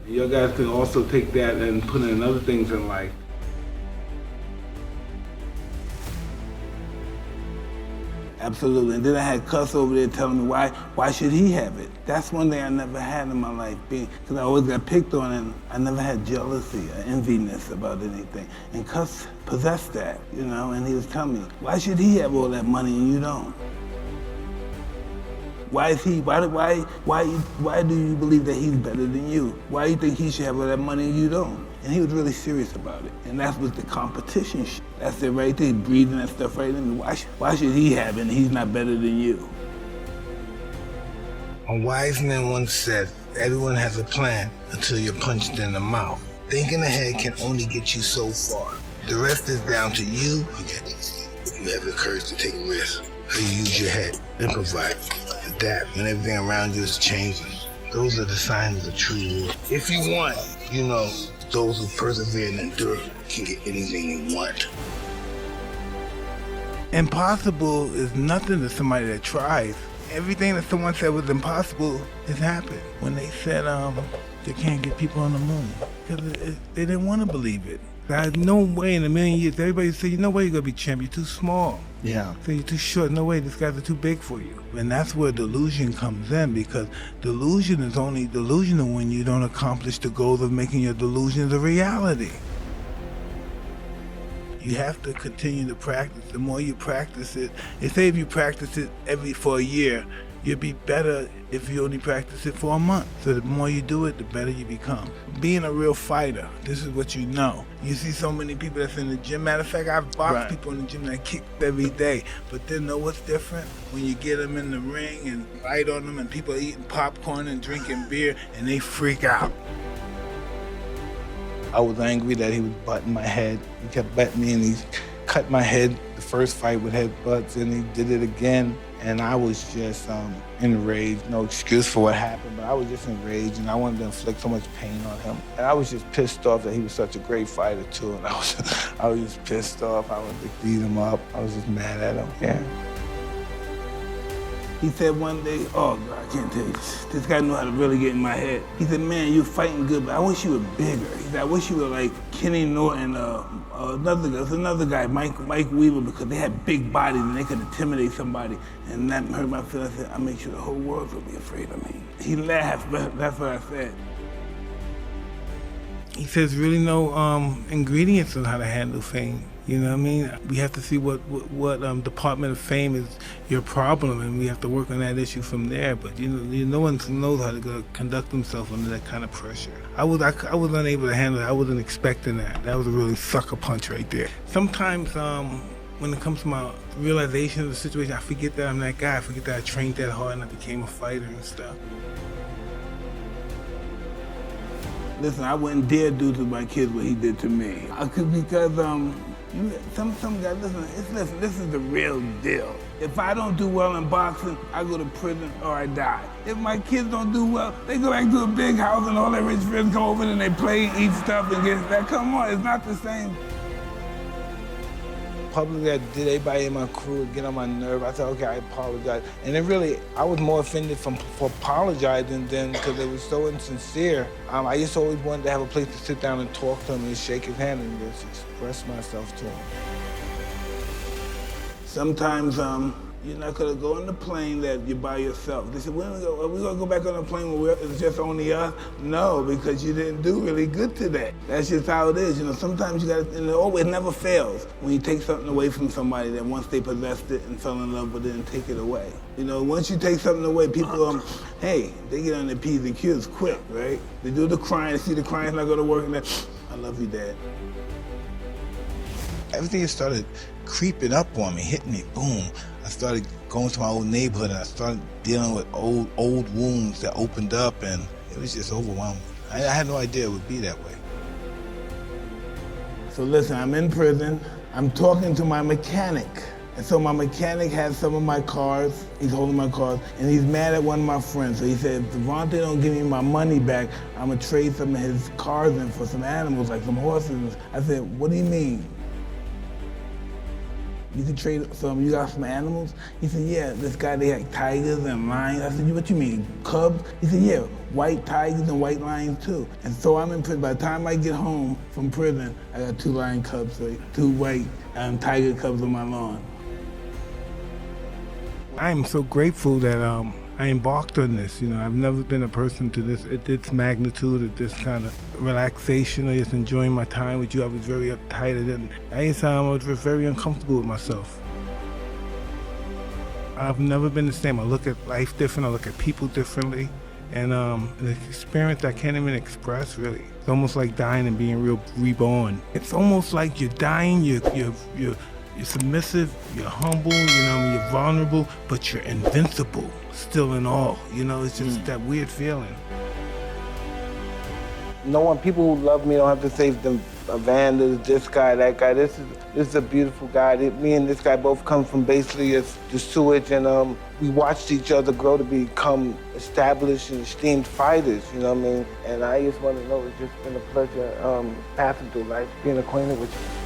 You guys can also take that and put in other things in life. Absolutely. And then I had Cuss over there telling me why should he have it? That's one thing I never had in my life, because I always got picked on and I never had jealousy or enviness about anything. And Cuss possessed that, and he was telling me, why should he have all that money and you don't? Why do you believe that he's better than you? Why do you think he should have all that money and you don't? And he was really serious about it. And that was the competition shit. That's it right there, breathing that stuff right in me. Why should he have it and he's not better than you? A wise man once said, everyone has a plan until you're punched in the mouth. Thinking ahead can only get you so far. The rest is down to you. If you have the courage to take risks, how you use your head, improvise, adapt when everything around you is changing. Those are the signs of a true leader. If you want, those who persevere and endure can get anything they want. Impossible is nothing to somebody that tries. Everything that someone said was impossible has happened. When they said they can't get people on the moon, because they didn't want to believe it. There's no way in a million years. Everybody said, no way you're going to be champ. You're too small. Yeah. So you're too short. No way, these guys are too big for you. And that's where delusion comes in, because delusion is only delusional when you don't accomplish the goals of making your delusions a reality. You have to continue to practice. The more you practice it, they say if you practice it for a year, you'll be better if you only practice it for a month. So the more you do it, the better you become. Being a real fighter, this is what you know. You see so many people that's in the gym. Matter of fact, I've boxed people in the gym that kick every day. But then know what's different? When you get them in the ring and fight on them and people are eating popcorn and drinking beer and they freak out. I was angry that he was butting my head. He kept butting me and he cut my head the first fight with headbutts, and he did it again. And I was just enraged. No excuse for what happened, but I was just enraged and I wanted to inflict so much pain on him. And I was just pissed off that he was such a great fighter too. And I was just pissed off. I wanted to beat him up. I was just mad at him, yeah. He said one day, oh God, I can't tell you, this guy knew how to really get in my head. He said, man, you're fighting good, but I wish you were bigger. He said, I wish you were like Kenny Norton, another guy, Mike Weaver, because they had big bodies and they could intimidate somebody. And that hurt my feelings. I said, I make sure the whole world will be afraid of me. He laughed, but that's what I said. He says really no ingredients on how to handle fame. You know what I mean? We have to see what department of fame is your problem, and we have to work on that issue from there. But no one knows how to conduct themselves under that kind of pressure. I was unable to handle it. I wasn't expecting that. That was a really sucker punch right there. Sometimes when it comes to my realization of the situation, I forget that I'm that guy. I forget that I trained that hard and I became a fighter and stuff. Listen, I wouldn't dare do to my kids what he did to me. Because some guys, listen, this is the real deal. If I don't do well in boxing, I go to prison or I die. If my kids don't do well, they go back to a big house and all their rich friends come over and they play, eat stuff and get that. Come on, it's not the same. Publicly, I did everybody in my crew get on my nerve. I said, okay, I apologize. And it really, I was more offended for apologizing than because it was so insincere. I just always wanted to have a place to sit down and talk to him and shake his hand and just express myself to him. Sometimes you're not gonna go on the plane that you're by yourself. They said, are we gonna go back on the plane where it's just only us? No, because you didn't do really good today. That's just how it is. Sometimes you gotta, and it never fails when you take something away from somebody that once they possessed it and fell in love with it and take it away. Once you take something away, people, hey, they get on their P's and Q's quick, right? They do the crying, see the crying's not gonna work, and then, I love you, Dad. Everything started creeping up on me, hitting me, boom. I started going to my old neighborhood and I started dealing with old wounds that opened up, and it was just overwhelming. I had no idea it would be that way. So listen, I'm in prison. I'm talking to my mechanic. And so my mechanic has some of my cars. He's holding my cars, and he's mad at one of my friends. So he said, if Devontae don't give me my money back, I'm gonna trade some of his cars in for some animals, like some horses. I said, what do you mean? you can trade some, you got some animals? He said, yeah, this guy, they had tigers and lions. I said, what you mean, cubs? He said, yeah, white tigers and white lions too. And so I'm in prison. By the time I get home from prison, I got 2 lion cubs, so 2 white tiger cubs on my lawn. I am so grateful that I embarked on this. I've never been a person to this at this magnitude, at this kind of relaxation, or just enjoying my time with you. I was very uptight, and anytime I was very uncomfortable with myself. I've never been the same. I look at life different. I look at people differently, and an experience I can't even express. Really, it's almost like dying and being reborn. It's almost like you're dying. You're submissive, you're humble, you're vulnerable, but you're invincible, still in awe. It's just that weird feeling. No one, people who love me don't have to say Evander, this guy, that guy. This is a beautiful guy. Me and this guy both come from basically the sewage, and we watched each other grow to become established and esteemed fighters, you know what I mean? And I just want to know, it's just been a pleasure passing through life, being acquainted with you.